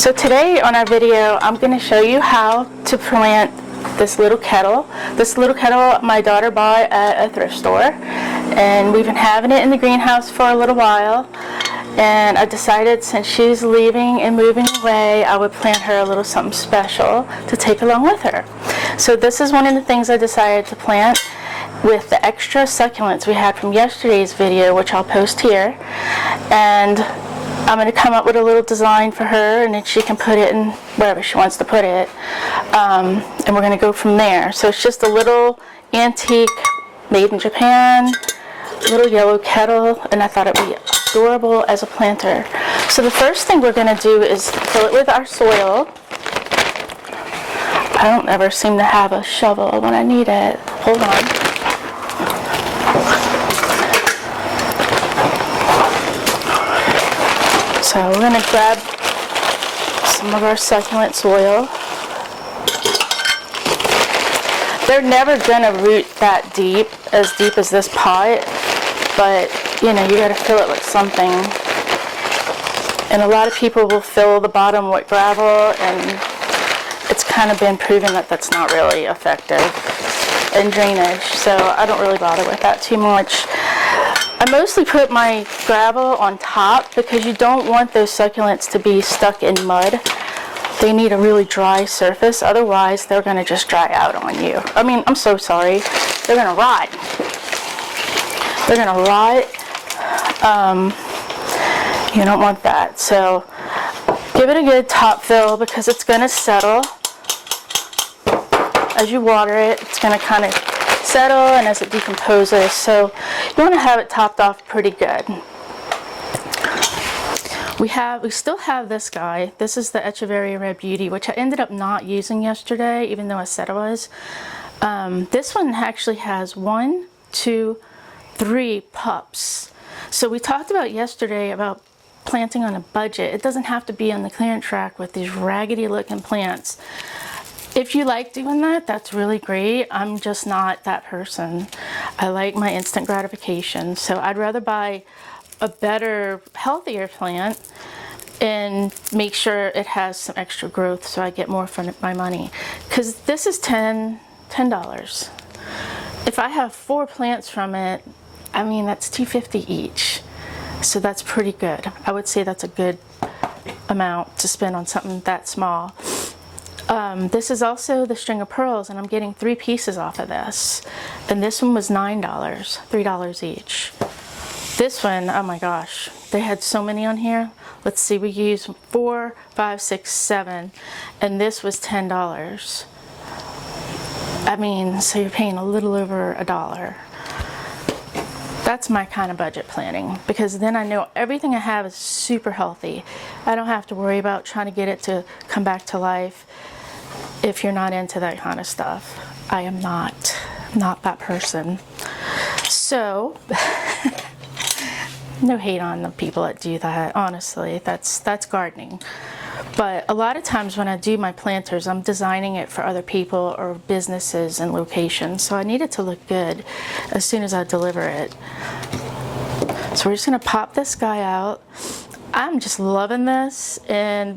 So today on our video, I'm going to show you how to plant this little kettle. This little kettle my daughter bought at a thrift store, and we've been having it in the greenhouse for a little while. And I decided since she's leaving and moving away, I would plant her a little something special to take along with her. So this is one of the things I decided to plant with the extra succulents we had from yesterday's video, which I'll post here. And I'm going to come up with a little design for her, and then she can put it in wherever she wants to put it. And we're going to go from there. So it's just a little antique, made in Japan, little yellow kettle, and I thought it would be adorable as a planter. So the first thing we're going to do is fill it with our soil. I don't ever seem to have a shovel when I need it. Hold on. So we're going to grab some of our succulent soil. They're never going to root that deep as this pot, but you know, you got to fill it with something. And a lot of people will fill the bottom with gravel, and it's kind of been proven that that's not really effective in drainage, so I don't really bother with that too much. I mostly put my gravel on top because you don't want those succulents to be stuck in mud. They need a really dry surface, otherwise they're going to just dry out on you. I mean, I'm so sorry. They're going to rot. They're going to rot. You don't want that. So give it a good top fill because it's going to settle. As you water it, it's going to kind of settle, and as it decomposes, so you want to have it topped off pretty good. We still have this guy. This is the Echeverria Red Beauty, which I ended up not using yesterday, even though I said it was. This one actually has 1, 2, 3 pups. So we talked about yesterday about planting on a budget. It doesn't have to be on the clearance rack with these raggedy looking plants. If you like doing that, that's really great. I'm just not that person. I like my instant gratification. So I'd rather buy a better, healthier plant and make sure it has some extra growth so I get more for my money. Because this is $10. If I have 4 plants from it, I mean, that's $2.50 each. So that's pretty good. I would say that's a good amount to spend on something that small. This is also the string of pearls, and I'm getting 3 pieces off of this. And this one was $9, $3 each. This one, oh my gosh, they had so many on here. Let's see, we used 4, 5, 6, 7, and this was $10. I mean, so you're paying a little over $1. That's my kind of budget planning, because then I know everything I have is super healthy. I don't have to worry about trying to get it to come back to life. If you're not into that kind of stuff, I am not that person. So no hate on the people that do that, honestly. That's gardening. But a lot of times when I do my planters, I'm designing it for other people or businesses and locations, so I need it to look good as soon as I deliver it. So we're just going to pop this guy out. I'm just loving this, and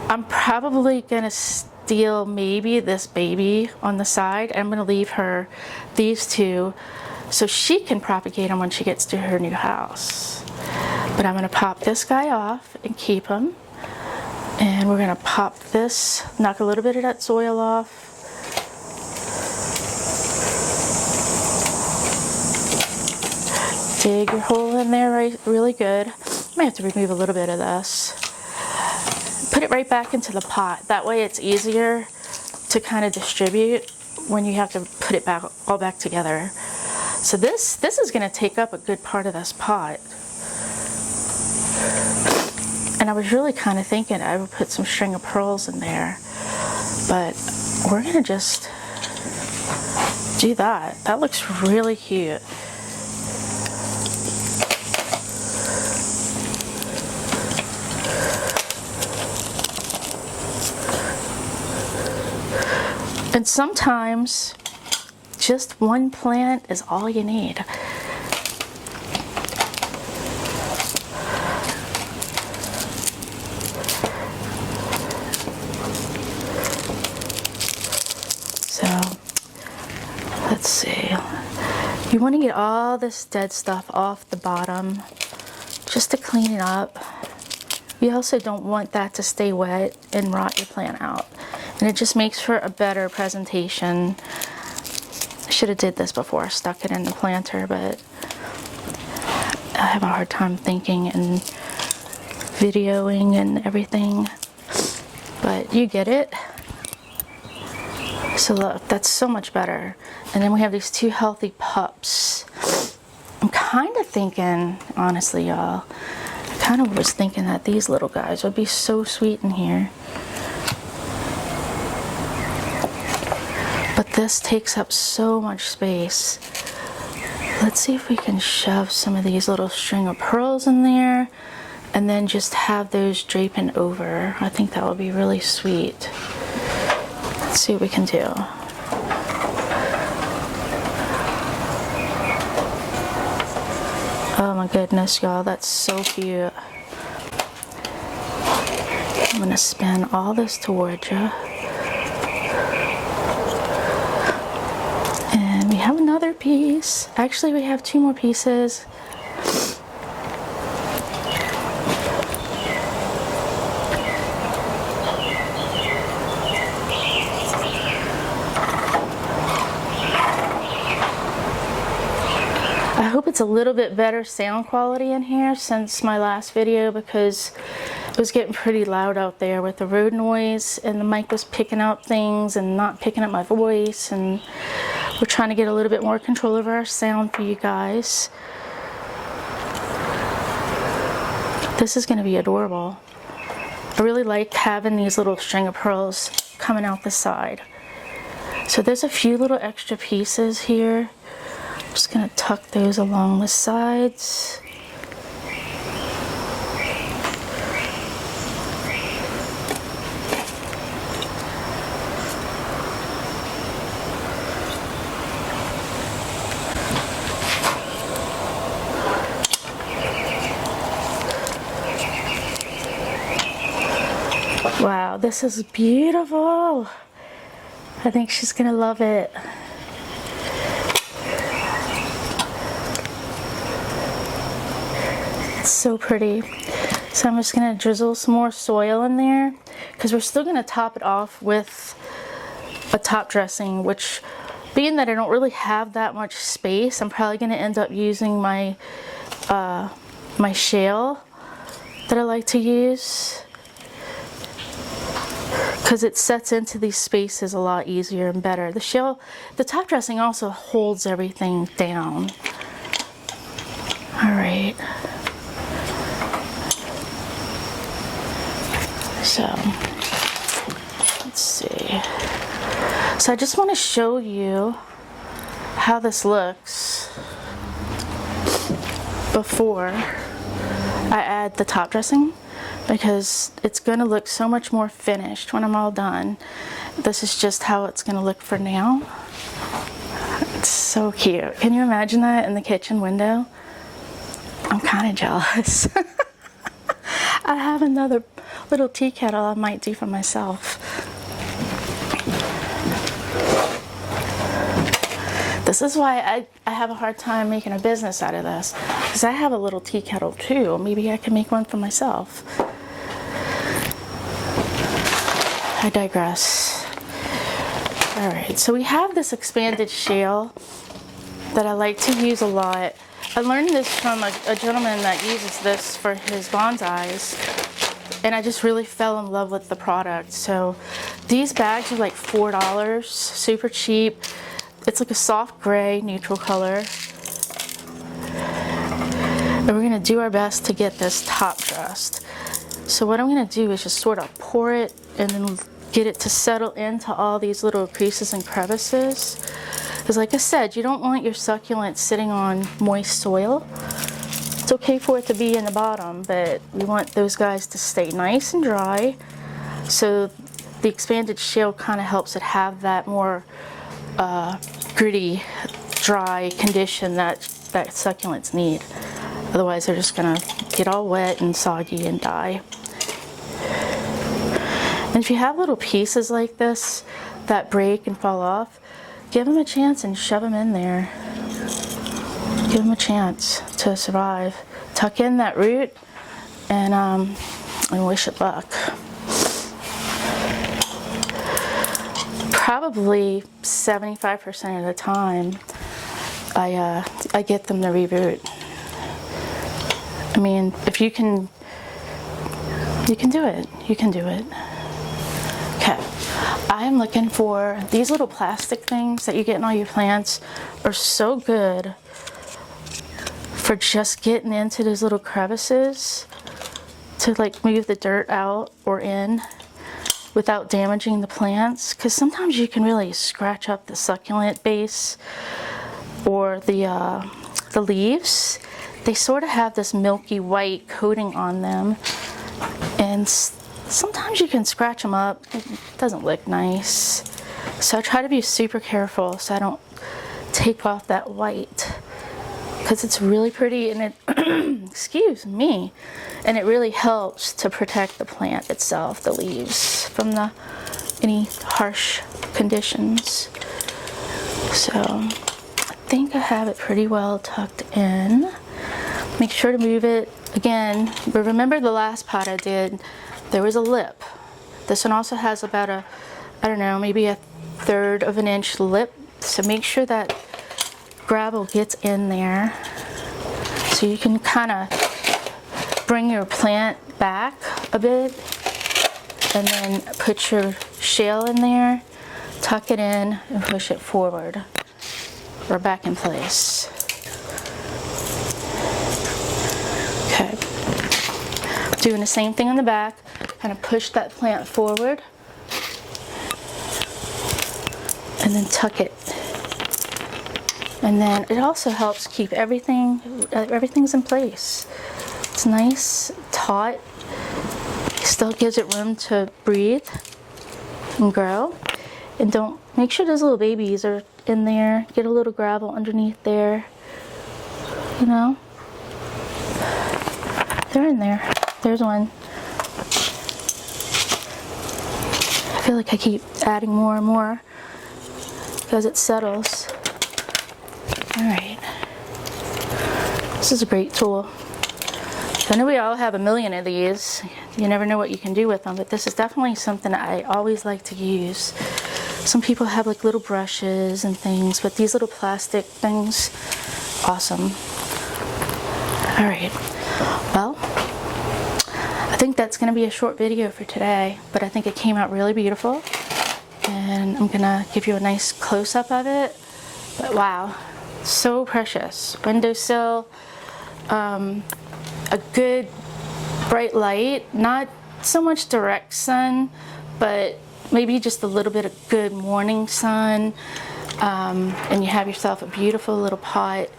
I'm probably going to steal maybe this baby on the side. I'm going to leave her these 2 so she can propagate them when she gets to her new house. But I'm going to pop this guy off and keep him. And we're going to pop this, knock a little bit of that soil off. Dig your hole in there really good. I might have to remove a little bit of this. Put it right back into the pot. That way it's easier to kind of distribute when you have to put it all back together. So this is going to take up a good part of this pot. And I was really kind of thinking I would put some string of pearls in there, but we're going to just do that. That looks really cute. And sometimes just one plant is all you need. let's see. You want to get all this dead stuff off the bottom just to clean it up. You also don't want that to stay wet and rot your plant out. And it just makes for a better presentation. I should have did this before I stuck it in the planter, but I have a hard time thinking and videoing and everything. But you get it. So look, that's so much better. And then we have these two healthy pups. I'm kind of thinking, honestly, y'all, I kind of was thinking that these little guys would be so sweet in here. But this takes up so much space. Let's see if we can shove some of these little string of pearls in there and then just have those draping over. I think that would be really sweet. Let's see what we can do. Oh my goodness, y'all, that's so cute. I'm gonna spin all this towards you. And we have another piece. Actually, we have two more pieces. I hope it's a little bit better sound quality in here since my last video, because it was getting pretty loud out there with the road noise and the mic was picking up things and not picking up my voice, and we're trying to get a little bit more control over our sound for you guys. This is going to be adorable. I really like having these little string of pearls coming out the side. So there's a few little extra pieces here. I'm just going to tuck those along the sides. Wow, this is beautiful. I think she's going to love it. So pretty. So I'm just going to drizzle some more soil in there because we're still going to top it off with a top dressing, which, being that I don't really have that much space, I'm probably going to end up using my my shale that I like to use, because it sets into these spaces a lot easier and better. The top dressing also holds everything down. All right. So, let's see. So I just want to show you how this looks before I add the top dressing, because it's going to look so much more finished when I'm all done. This is just how it's going to look for now. It's so cute. Can you imagine that in the kitchen window? I'm kind of jealous. I have another little tea kettle I might do for myself. This is why I have a hard time making a business out of this, because I have a little tea kettle too. Maybe I can make one for myself. I digress. Alright, so we have this expanded shale that I like to use a lot. I learned this from a gentleman that uses this for his bonsais, and I just really fell in love with the product. So these bags are like $4, super cheap. It's like a soft gray, neutral color. And we're gonna do our best to get this top dressed. So what I'm gonna do is just sort of pour it and then get it to settle into all these little creases and crevices. Because like I said, you don't want your succulent sitting on moist soil. It's okay for it to be in the bottom, but we want those guys to stay nice and dry. So the expanded shale kind of helps it have that more gritty, dry condition that succulents need. Otherwise they're just gonna get all wet and soggy and die. And if you have little pieces like this that break and fall off, give them a chance and shove them in there. Give them a chance to survive. Tuck in that root and wish it luck. Probably 75% of the time, I get them to reroot. I mean, if you can do it. You can do it. Okay. I am looking for these little plastic things that you get in all your plants. Are so good for just getting into those little crevices to like move the dirt out or in without damaging the plants, because sometimes you can really scratch up the succulent base or the leaves. They sort of have this milky white coating on them, and sometimes you can scratch them up. It doesn't look nice, so I try to be super careful so I don't take off that white, because it's really pretty and it excuse me, and it really helps to protect the plant itself, the leaves, from any harsh conditions. So I think I have it pretty well tucked in. Make sure to move it again, but remember the last pot I did, there was a lip. This one also has about a, I don't know, maybe a 1/3 of an inch lip, so make sure that gravel gets in there so you can kind of bring your plant back a bit, and then put your shale in there, tuck it in, and push it forward or back in place. Okay, doing the same thing on the back, kind of push that plant forward and then tuck it. And then it also helps keep everything's in place. It's nice, taut, still gives it room to breathe and grow. And don't, make sure those little babies are in there. Get a little gravel underneath there, you know. They're in there. There's one. I feel like I keep adding more and more because it settles. All right, this is a great tool. I know we all have a million of these. You never know what you can do with them, but this is definitely something I always like to use. Some people have like little brushes and things, but these little plastic things, awesome. All right, well, I think that's gonna be a short video for today, but I think it came out really beautiful, and I'm gonna give you a nice close-up of it. But wow, so precious. Windowsill, a good bright light, not so much direct sun, but maybe just a little bit of good morning sun, and you have yourself a beautiful little pot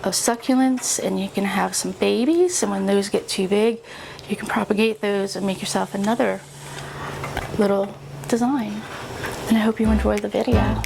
of succulents, and you can have some babies, and when those get too big, you can propagate those and make yourself another little design. And I hope you enjoy the video.